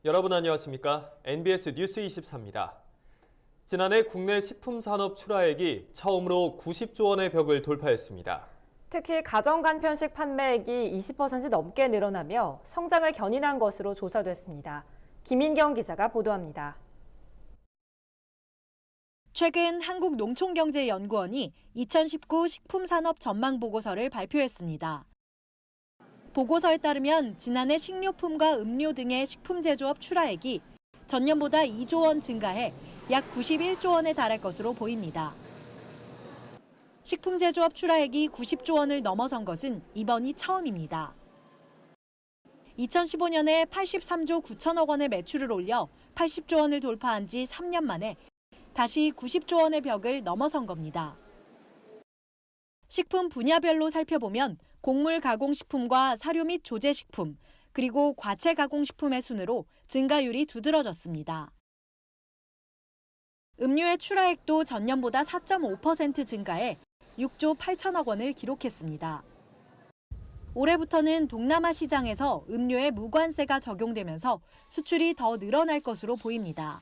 여러분 안녕하십니까? NBS 뉴스 24입니다. 지난해 국내 식품산업 출하액이 처음으로 90조 원의 벽을 돌파했습니다. 특히 가정간편식 판매액이 20% 넘게 늘어나며 성장을 견인한 것으로 조사됐습니다. 김인경 기자가 보도합니다. 최근 한국농촌경제연구원이 2019 식품산업 전망보고서를 발표했습니다. 보고서에 따르면 지난해 식료품과 음료 등의 식품제조업 출하액이 전년보다 2조 원 증가해 약 91조 원에 달할 것으로 보입니다. 식품제조업 출하액이 90조 원을 넘어선 것은 이번이 처음입니다. 2015년에 83조 9천억 원의 매출을 올려 80조 원을 돌파한 지 3년 만에 다시 90조 원의 벽을 넘어선 겁니다. 식품 분야별로 살펴보면 곡물 가공식품과 사료 및 조제식품, 그리고 과채 가공식품의 순으로 증가율이 두드러졌습니다. 음료의 출하액도 전년보다 4.5% 증가해 6조 8천억 원을 기록했습니다. 올해부터는 동남아 시장에서 음료에 무관세가 적용되면서 수출이 더 늘어날 것으로 보입니다.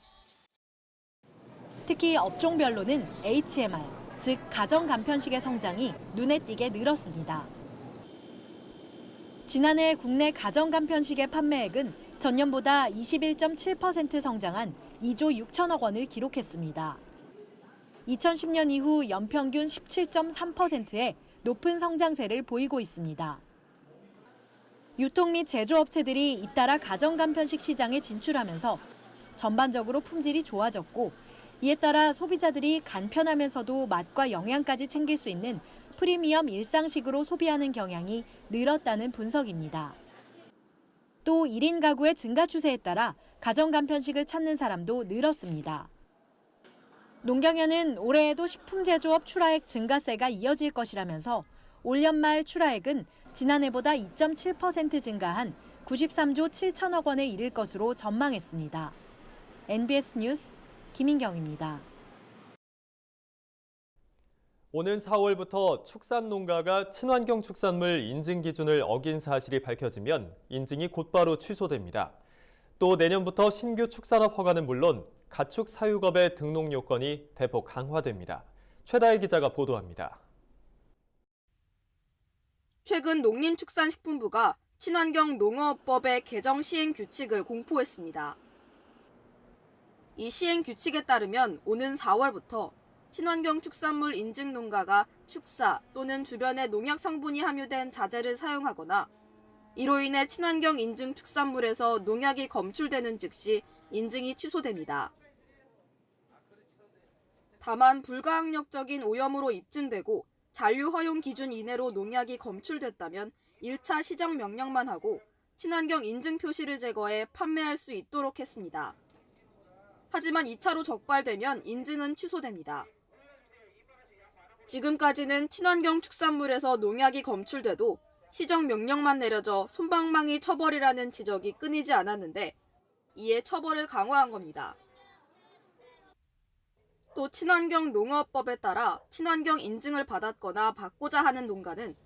특히 업종별로는 HMR, 즉 가정간편식의 성장이 눈에 띄게 늘었습니다. 지난해 국내 가정간편식의 판매액은 전년보다 21.7% 성장한 2조 6천억 원을 기록했습니다. 2010년 이후 연평균 17.3%의 높은 성장세를 보이고 있습니다. 유통 및 제조업체들이 잇따라 가정간편식 시장에 진출하면서 전반적으로 품질이 좋아졌고, 이에 따라 소비자들이 간편하면서도 맛과 영양까지 챙길 수 있는 프리미엄 일상식으로 소비하는 경향이 늘었다는 분석입니다. 또 1인 가구의 증가 추세에 따라 가정간편식을 찾는 사람도 늘었습니다. 농경연은 올해에도 식품제조업 출하액 증가세가 이어질 것이라면서 올 연말 출하액은 지난해보다 2.7% 증가한 93조 7천억 원에 이를 것으로 전망했습니다. NBS 뉴스 김인경입니다. 오는 4월부터 축산농가가 친환경 축산물 인증 기준을 어긴 사실이 밝혀지면 인증이 곧바로 취소됩니다. 또 내년부터 신규 축산업 허가는 물론 가축 사육업의 등록 요건이 대폭 강화됩니다. 최다혜 기자가 보도합니다. 최근 농림축산식품부가 친환경 농어업법의 개정 시행 규칙을 공포했습니다. 이 시행 규칙에 따르면 오는 4월부터 친환경 축산물 인증 농가가 축사 또는 주변에 농약 성분이 함유된 자재를 사용하거나 이로 인해 친환경 인증 축산물에서 농약이 검출되는 즉시 인증이 취소됩니다. 다만 불가항력적인 오염으로 입증되고 잔류 허용 기준 이내로 농약이 검출됐다면 1차 시정 명령만 하고 친환경 인증 표시를 제거해 판매할 수 있도록 했습니다. 하지만 2차로 적발되면 인증은 취소됩니다. 지금까지는 친환경 축산물에서 농약이 검출돼도 시정 명령만 내려져 솜방망이 처벌이라는 지적이 끊이지 않았는데 이에 처벌을 강화한 겁니다. 또 친환경 농어업법에 따라 친환경 인증을 받았거나 받고자 하는 농가는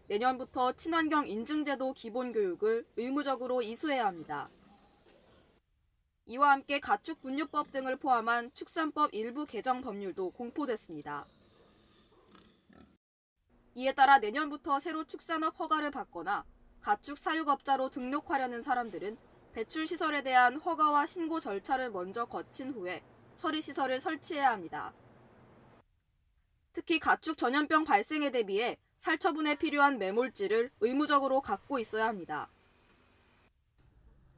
내년부터 친환경 인증제도 기본교육을 의무적으로 이수해야 합니다. 이와 함께 가축분유법 등을 포함한 축산법 일부 개정 법률도 공포됐습니다. 이에 따라 내년부터 새로 축산업 허가를 받거나 가축 사육업자로 등록하려는 사람들은 배출시설에 대한 허가와 신고 절차를 먼저 거친 후에 처리시설을 설치해야 합니다. 특히 가축 전염병 발생에 대비해 살처분에 필요한 매몰지를 의무적으로 갖고 있어야 합니다.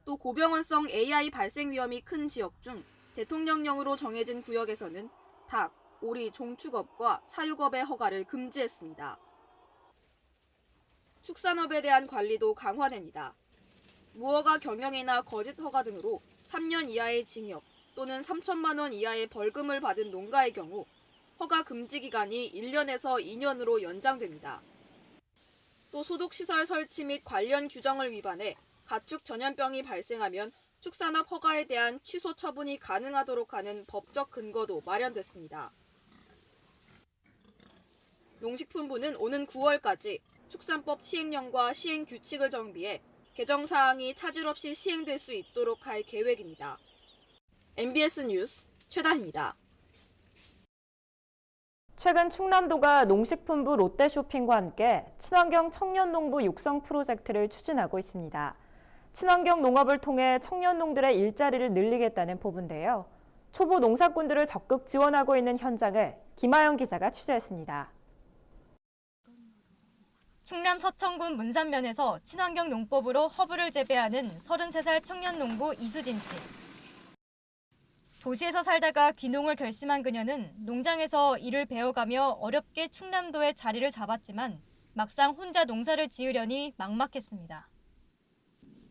또 고병원성 AI 발생 위험이 큰 지역 중 대통령령으로 정해진 구역에서는 닭, 오리, 종축업과 사육업의 허가를 금지했습니다. 축산업에 대한 관리도 강화됩니다. 무허가 경영이나 거짓 허가 등으로 3년 이하의 징역 또는 3천만 원 이하의 벌금을 받은 농가의 경우 허가 금지 기간이 1년에서 2년으로 연장됩니다. 또 소독시설 설치 및 관련 규정을 위반해 가축 전염병이 발생하면 축산업 허가에 대한 취소 처분이 가능하도록 하는 법적 근거도 마련됐습니다. 농식품부는 오는 9월까지 축산법 시행령과 시행 규칙을 정비해 개정 사항이 차질 없이 시행될 수 있도록 할 계획입니다. MBS 뉴스 최다희입니다. 최근 충남도가 농식품부 롯데쇼핑과 함께 친환경 청년농부 육성 프로젝트를 추진하고 있습니다. 친환경 농업을 통해 청년농들의 일자리를 늘리겠다는 포부인데요. 초보 농사꾼들을 적극 지원하고 있는 현장을 김아영 기자가 취재했습니다. 충남 서천군 문산면에서 친환경 농법으로 허브를 재배하는 33살 청년 농부 이수진 씨. 도시에서 살다가 귀농을 결심한 그녀는 농장에서 일을 배워가며 어렵게 충남도에 자리를 잡았지만 막상 혼자 농사를 지으려니 막막했습니다.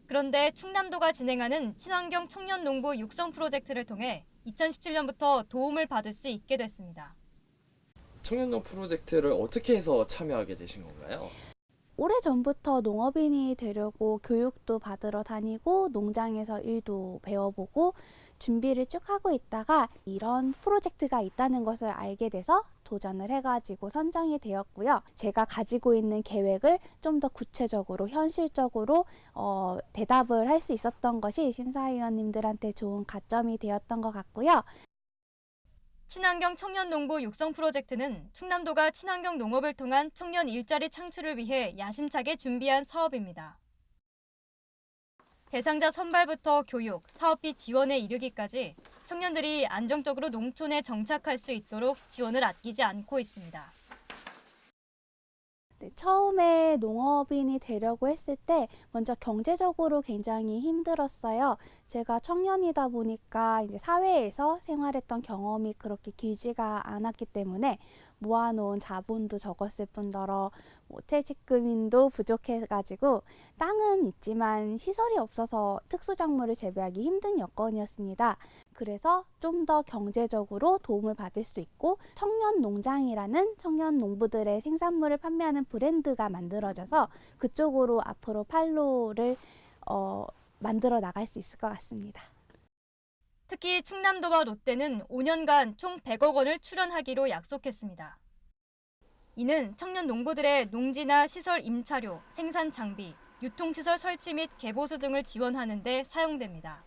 그런데 충남도가 진행하는 친환경 청년 농부 육성 프로젝트를 통해 2017년부터 도움을 받을 수 있게 됐습니다. 청년농 프로젝트를 어떻게 해서 참여하게 되신 건가요? 오래전부터 농업인이 되려고 교육도 받으러 다니고 농장에서 일도 배워보고 준비를 쭉 하고 있다가 이런 프로젝트가 있다는 것을 알게 돼서 도전을 해가지고 선정이 되었고요. 제가 가지고 있는 계획을 좀 더 구체적으로 현실적으로 대답을 할 수 있었던 것이 심사위원님들한테 좋은 가점이 되었던 것 같고요. 친환경 청년 농부 육성 프로젝트는 충남도가 친환경 농업을 통한 청년 일자리 창출을 위해 야심차게 준비한 사업입니다. 대상자 선발부터 교육, 사업비 지원에 이르기까지 청년들이 안정적으로 농촌에 정착할 수 있도록 지원을 아끼지 않고 있습니다. 네, 처음에 농업인이 되려고 했을 때 먼저 경제적으로 굉장히 힘들었어요. 제가 청년이다 보니까 이제 사회에서 생활했던 경험이 그렇게 길지가 않았기 때문에 모아놓은 자본도 적었을 뿐더러 퇴직금도 부족해가지고 땅은 있지만 시설이 없어서 특수작물을 재배하기 힘든 여건이었습니다. 그래서 좀 더 경제적으로 도움을 받을 수 있고 청년 농장이라는 청년 농부들의 생산물을 판매하는 브랜드가 만들어져서 그쪽으로 앞으로 판로를 만들어 나갈 수 있을 것 같습니다. 특히 충남도와 롯데는 5년간 총 100억 원을 출연하기로 약속했습니다. 이는 청년 농부들의 농지나 시설 임차료, 생산 장비, 유통시설 설치 및 개보수 등을 지원하는 데 사용됩니다.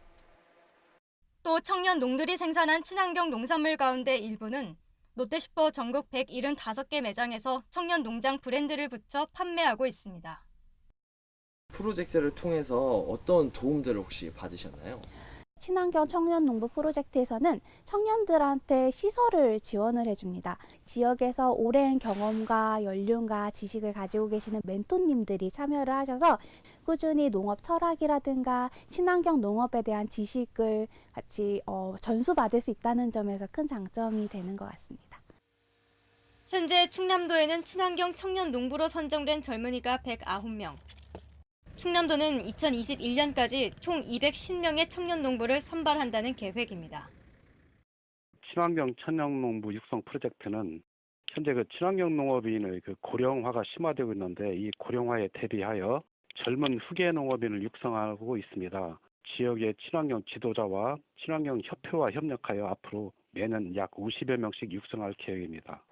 또 청년 농들이 생산한 친환경 농산물 가운데 일부는 롯데슈퍼 전국 175개 매장에서 청년 농장 브랜드를 붙여 판매하고 있습니다. 프로젝트를 통해서 어떤 도움들을 혹시 받으셨나요? 친환경 청년 농부 프로젝트에서는 청년들한테 시설을 지원을 해줍니다. 지역에서 오랜 경험과 연륜과 지식을 가지고 계시는 멘토님들이 참여를 하셔서 꾸준히 농업 철학이라든가 친환경 농업에 대한 지식을 같이 전수받을 수 있다는 점에서 큰 장점이 되는 것 같습니다. 현재 충남도에는 친환경 청년 농부로 선정된 젊은이가 109명. 충남도는 2021년까지 총 210명의 청년 농부를 선발한다는 계획입니다. 친환경 청년농부 육성 프로젝트는 현재 친환경 농업인의 고령화가 심화되고 있는데 이 고령화에 대비하여 젊은 후계 농업인을 육성하고 있습니다. 지역의 친환경 지도자와 친환경 협회와 협력하여 앞으로 매년 약 50여 명씩 육성할 계획입니다.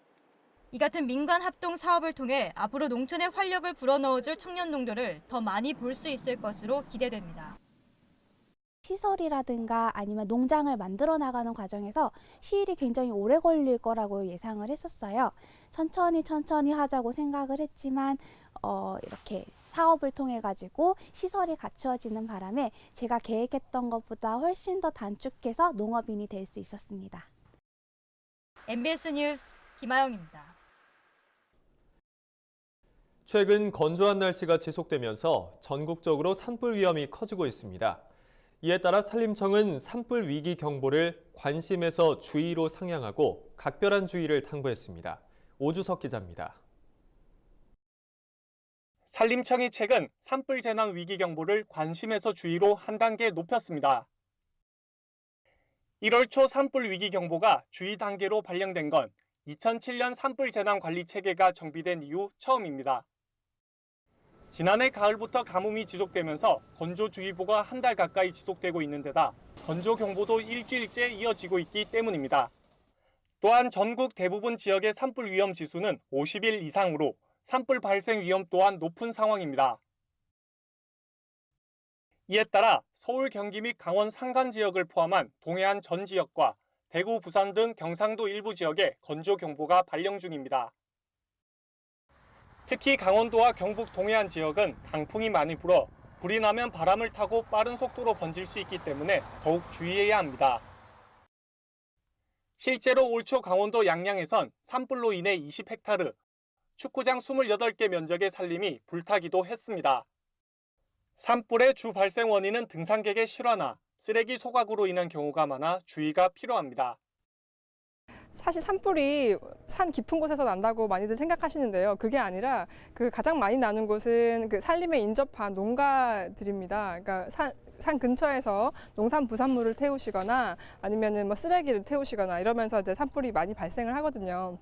이 같은 민관 합동 사업을 통해 앞으로 농촌에 활력을 불어넣어줄 청년 농들을 더 많이 볼 수 있을 것으로 기대됩니다. 시설이라든가 아니면 농장을 만들어 나가는 과정에서 시일이 굉장히 오래 걸릴 거라고 예상을 했었어요. 천천히 하자고 생각을 했지만 이렇게 사업을 통해 가지고 시설이 갖추어지는 바람에 제가 계획했던 것보다 훨씬 더 단축해서 농업인이 될 수 있었습니다. MBS 뉴스 김아영입니다. 최근 건조한 날씨가 지속되면서 전국적으로 산불 위험이 커지고 있습니다. 이에 따라 산림청은 산불 위기 경보를 관심에서 주의로 상향하고 각별한 주의를 당부했습니다. 오주석 기자입니다. 산림청이 최근 산불 재난 위기 경보를 관심에서 주의로 한 단계 높였습니다. 1월 초 산불 위기 경보가 주의 단계로 발령된 건 2007년 산불 재난 관리 체계가 정비된 이후 처음입니다. 지난해 가을부터 가뭄이 지속되면서 건조주의보가 한 달 가까이 지속되고 있는 데다 건조경보도 일주일째 이어지고 있기 때문입니다. 또한 전국 대부분 지역의 산불 위험 지수는 50일 이상으로 산불 발생 위험 또한 높은 상황입니다. 이에 따라 서울, 경기 및 강원 산간 지역을 포함한 동해안 전 지역과 대구, 부산 등 경상도 일부 지역에 건조경보가 발령 중입니다. 특히 강원도와 경북 동해안 지역은 강풍이 많이 불어 불이 나면 바람을 타고 빠른 속도로 번질 수 있기 때문에 더욱 주의해야 합니다. 실제로 올 초 강원도 양양에선 산불로 인해 20헥타르, 축구장 28개 면적의 산림이 불타기도 했습니다. 산불의 주 발생 원인은 등산객의 실화나 쓰레기 소각으로 인한 경우가 많아 주의가 필요합니다. 사실 산불이 산 깊은 곳에서 난다고 많이들 생각하시는데요. 그게 아니라 그 가장 많이 나는 곳은 그 산림에 인접한 농가들입니다. 그러니까 산 근처에서 농산 부산물을 태우시거나 아니면은 뭐 쓰레기를 태우시거나 이러면서 이제 산불이 많이 발생을 하거든요.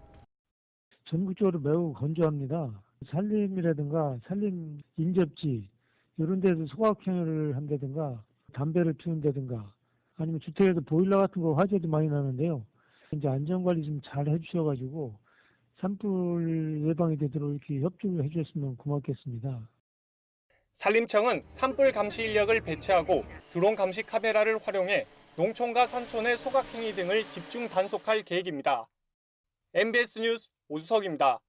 전국적으로 매우 건조합니다. 산림이라든가 산림 인접지 이런 데서 소각행위를 한다든가 담배를 피운다든가 아니면 주택에서 보일러 같은 거 화재도 많이 나는데요. 이제 안전관리 좀 잘 해주셔가지고 산불 예방이 되도록 이렇게 협조를 해주셨으면 고맙겠습니다. 산림청은 산불 감시 인력을 배치하고 드론 감시 카메라를 활용해 농촌과 산촌의 소각행위 등을 집중 단속할 계획입니다. MBS 뉴스 오수석입니다.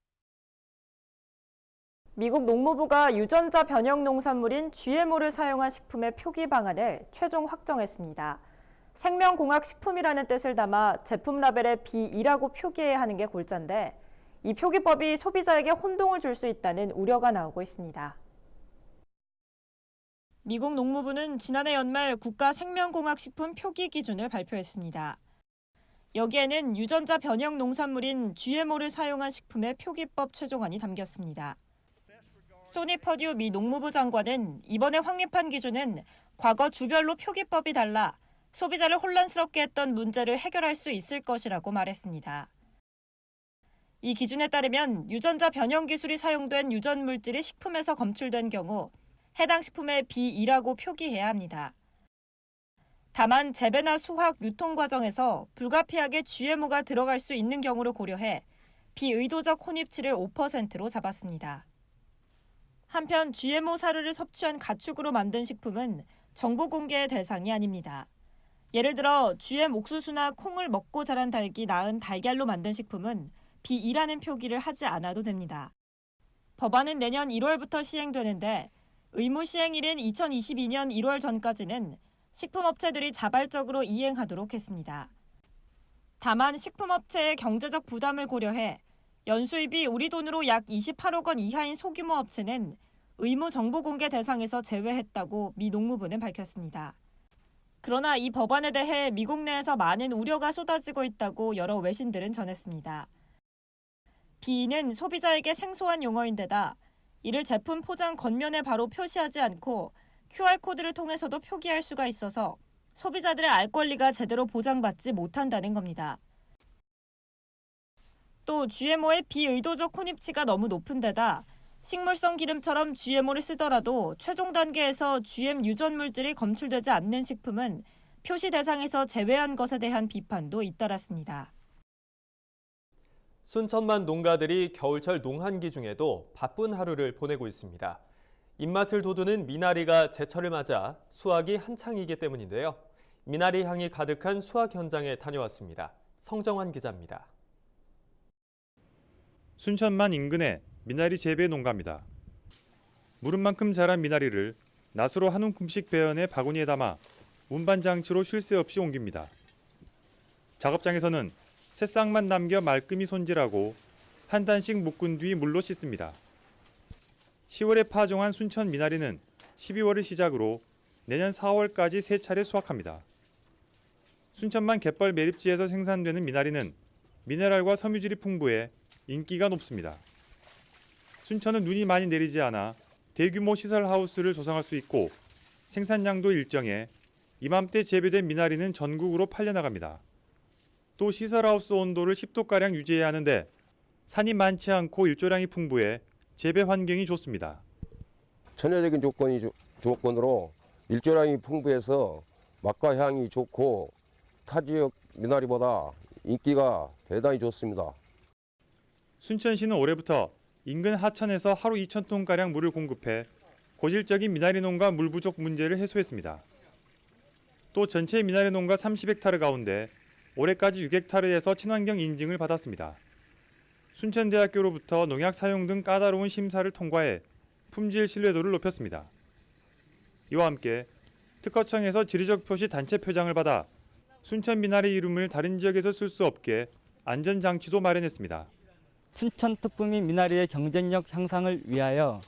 미국 농무부가 유전자 변형 농산물인 GMO를 사용한 식품의 표기 방안을 최종 확정했습니다. 생명공학식품이라는 뜻을 담아 제품 라벨에 B2라고 표기해야 하는 게 골자인데 이 표기법이 소비자에게 혼동을 줄 수 있다는 우려가 나오고 있습니다. 미국 농무부는 지난해 연말 국가 생명공학식품 표기 기준을 발표했습니다. 여기에는 유전자 변형 농산물인 GMO를 사용한 식품의 표기법 최종안이 담겼습니다. 소니 퍼듀 미 농무부 장관은 이번에 확립한 기준은 과거 주별로 표기법이 달라 소비자를 혼란스럽게 했던 문제를 해결할 수 있을 것이라고 말했습니다. 이 기준에 따르면 유전자 변형 기술이 사용된 유전 물질이 식품에서 검출된 경우 해당 식품에 B2라고 표기해야 합니다. 다만 재배나 수확, 유통 과정에서 불가피하게 GMO가 들어갈 수 있는 경우를 고려해 비의도적 혼입치를 5%로 잡았습니다. 한편 GMO 사료를 섭취한 가축으로 만든 식품은 정보 공개의 대상이 아닙니다. 예를 들어 GM 옥수수나 콩을 먹고 자란 닭이 낳은 달걀로 만든 식품은 B2라는 표기를 하지 않아도 됩니다. 법안은 내년 1월부터 시행되는데 의무 시행일인 2022년 1월 전까지는 식품업체들이 자발적으로 이행하도록 했습니다. 다만 식품업체의 경제적 부담을 고려해 연수입이 우리 돈으로 약 28억 원 이하인 소규모 업체는 의무 정보 공개 대상에서 제외했다고 미 농무부는 밝혔습니다. 그러나 이 법안에 대해 미국 내에서 많은 우려가 쏟아지고 있다고 여러 외신들은 전했습니다. B는 소비자에게 생소한 용어인데다 이를 제품 포장 겉면에 바로 표시하지 않고 QR코드를 통해서도 표기할 수가 있어서 소비자들의 알 권리가 제대로 보장받지 못한다는 겁니다. 또 GMO의 비의도적 혼입치가 너무 높은 데다 식물성 기름처럼 GMO를 쓰더라도 최종 단계에서 GM 유전 물질이 검출되지 않는 식품은 표시 대상에서 제외한 것에 대한 비판도 잇따랐습니다. 순천만 농가들이 겨울철 농한기 중에도 바쁜 하루를 보내고 있습니다. 입맛을 돋우는 미나리가 제철을 맞아 수확이 한창이기 때문인데요. 미나리 향이 가득한 수확 현장에 다녀왔습니다. 성정환 기자입니다. 순천만 인근의 미나리 재배 농가입니다. 무릎만큼 자란 미나리를 낫으로 한 움큼씩 베어내 바구니에 담아 운반 장치로 쉴 새 없이 옮깁니다. 작업장에서는 새싹만 남겨 말끔히 손질하고 한 단씩 묶은 뒤 물로 씻습니다. 10월에 파종한 순천 미나리는 12월을 시작으로 내년 4월까지 3차례 수확합니다. 순천만 갯벌 매립지에서 생산되는 미나리는 미네랄과 섬유질이 풍부해 인기가 높습니다. 순천은 눈이 많이 내리지 않아 대규모 시설 하우스를 조성할 수 있고 생산량도 일정해 이맘때 재배된 미나리는 전국으로 팔려나갑니다. 또 시설 하우스 온도를 10도가량 유지해야 하는데 산이 많지 않고 일조량이 풍부해 재배 환경이 좋습니다. 천여적인 조건으로 일조량이 풍부해서 맛과 향이 좋고 타 지역 미나리보다 인기가 대단히 좋습니다. 순천시는 올해부터 인근 하천에서 하루 2,000톤가량 물을 공급해 고질적인 미나리 농가 물 부족 문제를 해소했습니다. 또 전체 미나리 농가 30헥타르 가운데 올해까지 6헥타르에서 친환경 인증을 받았습니다. 순천대학교로부터 농약 사용 등 까다로운 심사를 통과해 품질 신뢰도를 높였습니다. 이와 함께 특허청에서 지리적 표시 단체 표장을 받아 순천 미나리 이름을 다른 지역에서 쓸 수 없게 안전장치도 마련했습니다. 순천 특품인 미나리의 경쟁력 향상을 위하여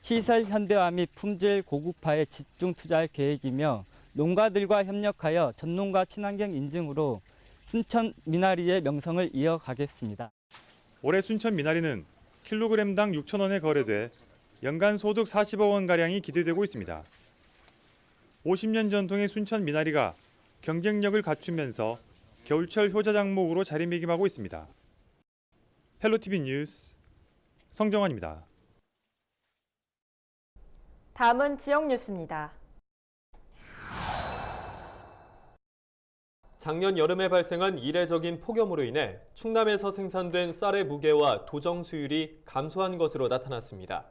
시설 현대화 및 품질 고급화에 집중 투자할 계획이며 농가들과 협력하여 전농가 친환경 인증으로 순천 미나리의 명성을 이어가겠습니다. 올해 순천 미나리는 킬로그램당 6,000원에 거래돼 연간 소득 40억 원가량이 기대되고 있습니다. 50년 전통의 순천 미나리가 경쟁력을 갖추면서 겨울철 효자 작목으로 자리매김하고 있습니다. 헬로티비 뉴스 성정환입니다. 다음은 지역 뉴스입니다. 작년 여름에 발생한 이례적인 폭염으로 인해 충남에서 생산된 쌀의 무게와 도정 수율이 감소한 것으로 나타났습니다.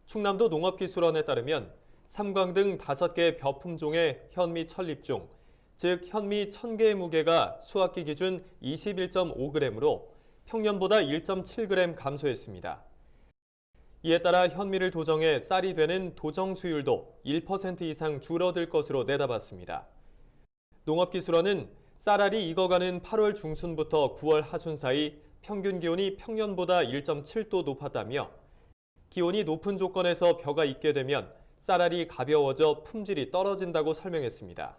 충남도 농업기술원에 따르면 삼광 등 5개 벼 품종의 현미 천립 중, 즉 현미 1000개의 무게가 수확기 기준 21.5g으로 평년보다 1.7g 감소했습니다. 이에 따라 현미를 도정해 쌀이 되는 도정 수율도 1% 이상 줄어들 것으로 내다봤습니다. 농업기술원은 쌀알이 익어가는 8월 중순부터 9월 하순 사이 평균 기온이 평년보다 1.7도 높았다며 기온이 높은 조건에서 벼가 익게 되면 쌀알이 가벼워져 품질이 떨어진다고 설명했습니다.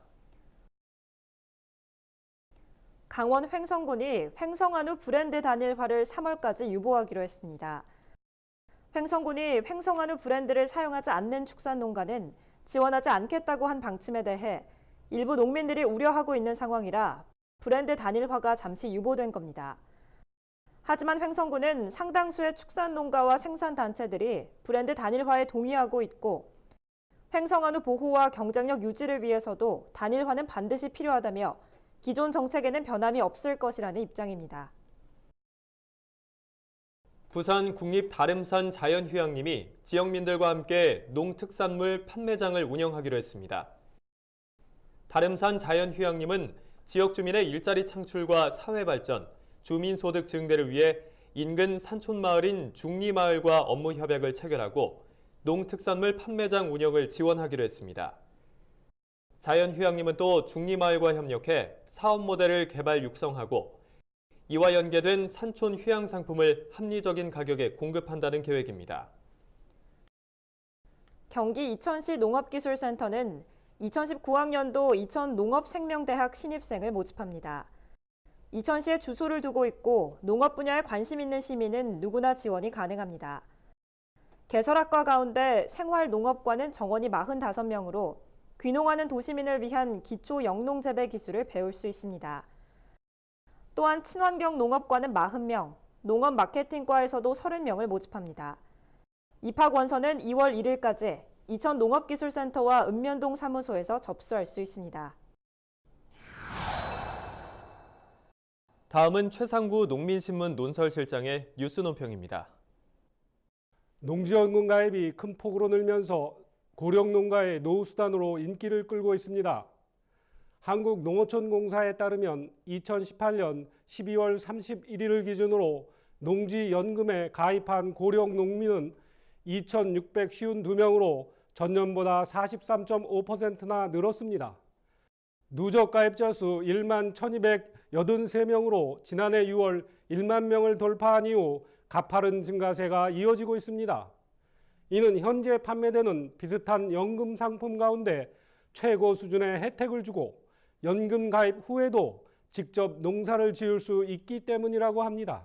강원 횡성군이 횡성한우 브랜드 단일화를 3월까지 유보하기로 했습니다. 횡성군이 횡성한우 브랜드를 사용하지 않는 축산농가는 지원하지 않겠다고 한 방침에 대해 일부 농민들이 우려하고 있는 상황이라 브랜드 단일화가 잠시 유보된 겁니다. 하지만 횡성군은 상당수의 축산농가와 생산단체들이 브랜드 단일화에 동의하고 있고 횡성한우 보호와 경쟁력 유지를 위해서도 단일화는 반드시 필요하다며 기존 정책에는 변함이 없을 것이라는 입장입니다. 부산 국립다름산 자연휴양림이 지역민들과 함께 농특산물 판매장을 운영하기로 했습니다. 다름산 자연휴양림은 지역 주민의 일자리 창출과 사회발전, 주민소득 증대를 위해 인근 산촌마을인 중리마을과 업무 협약을 체결하고 농특산물 판매장 운영을 지원하기로 했습니다. 자연휴양림은 또 중리마을과 협력해 사업 모델을 개발 육성하고 이와 연계된 산촌 휴양 상품을 합리적인 가격에 공급한다는 계획입니다. 경기 이천시 농업기술센터는 2019학년도 이천농업생명대학 신입생을 모집합니다. 이천시에 주소를 두고 있고 농업 분야에 관심 있는 시민은 누구나 지원이 가능합니다. 개설학과 가운데 생활농업과는 정원이 45명으로 귀농하는 도시민을 위한 기초 영농재배 기술을 배울 수 있습니다. 또한 친환경 농업과는 40명, 농업 마케팅과에서도 30명을 모집합니다. 입학 원서는 2월 1일까지 이천농업기술센터와 읍면동 사무소에서 접수할 수 있습니다. 다음은 최상구 농민신문 논설실장의 뉴스 논평입니다. 농지연금 가입이 큰 폭으로 늘면서 고령 농가의 노후 수단으로 인기를 끌고 있습니다. 한국농어촌공사에 따르면 2018년 12월 31일을 기준으로 농지연금에 가입한 고령 농민은 2,652명으로 전년보다 43.5%나 늘었습니다. 누적 가입자 수 1만 1,283명으로 지난해 6월 1만 명을 돌파한 이후 가파른 증가세가 이어지고 있습니다. 이는 현재 판매되는 비슷한 연금 상품 가운데 최고 수준의 혜택을 주고 연금 가입 후에도 직접 농사를 지을 수 있기 때문이라고 합니다.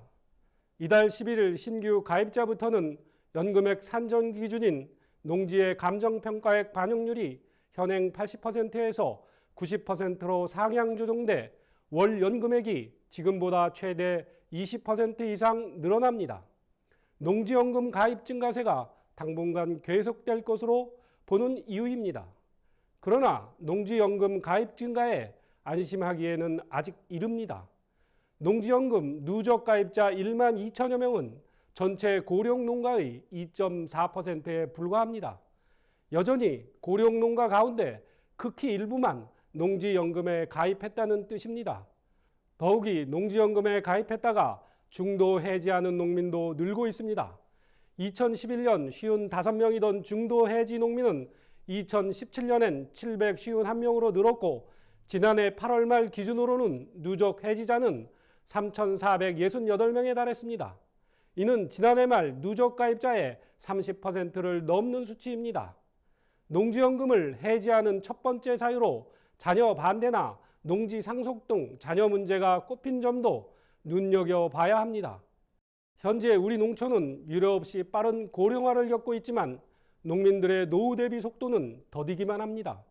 이달 11일 신규 가입자부터는 연금액 산정 기준인 농지의 감정평가액 반영률이 현행 80%에서 90%로 상향 조정돼 월 연금액이 지금보다 최대 20% 이상 늘어납니다. 농지연금 가입 증가세가 당분간 계속될 것으로 보는 이유입니다. 그러나 농지연금 가입 증가에 안심하기에는 아직 이릅니다. 농지연금 누적 가입자 1만 2천여 명은 전체 고령 농가의 2.4%에 불과합니다. 여전히 고령 농가 가운데 극히 일부만 농지연금에 가입했다는 뜻입니다. 더욱이 농지연금에 가입했다가 중도 해지하는 농민도 늘고 있습니다. 2011년 55명이던 중도 해지 농민은 2017년엔 751명으로 늘었고 지난해 8월 말 기준으로는 누적 해지자는 3,468명에 달했습니다. 이는 지난해 말 누적 가입자의 30%를 넘는 수치입니다. 농지연금을 해지하는 첫 번째 사유로 자녀 반대나 농지 상속 등 자녀 문제가 꼽힌 점도 눈여겨봐야 합니다. 현재 우리 농촌은 유례없이 빠른 고령화를 겪고 있지만 농민들의 노후 대비 속도는 더디기만 합니다.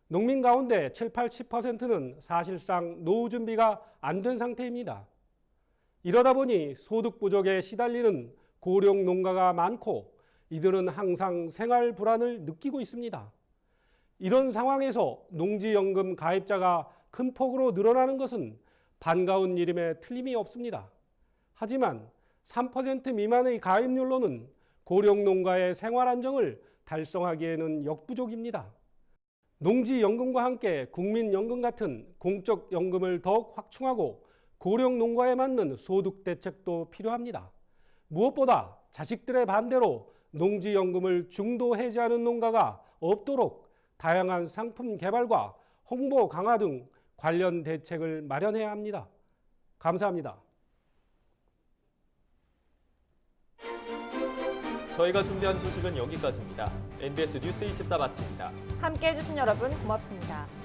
농민 가운데 7, 80%는 사실상 노후 준비가 안 된 상태입니다. 이러다 보니 소득 부족에 시달리는 고령 농가가 많고 이들은 항상 생활 불안을 느끼고 있습니다. 이런 상황에서 농지연금 가입자가 큰 폭으로 늘어나는 것은 반가운 일임에 틀림이 없습니다. 하지만 3% 미만의 가입률로는 고령 농가의 생활 안정을 달성하기에는 역부족입니다. 농지연금과 함께 국민연금 같은 공적 연금을 더욱 확충하고 고령 농가에 맞는 소득 대책도 필요합니다. 무엇보다 자식들의 반대로 농지연금을 중도 해지하는 농가가 없도록 다양한 상품 개발과 홍보 강화 등 관련 대책을 마련해야 합니다. 감사합니다. 저희가 준비한 소식은 여기까지입니다. NBS 뉴스 24 마칩니다. 함께해 주신 여러분 고맙습니다.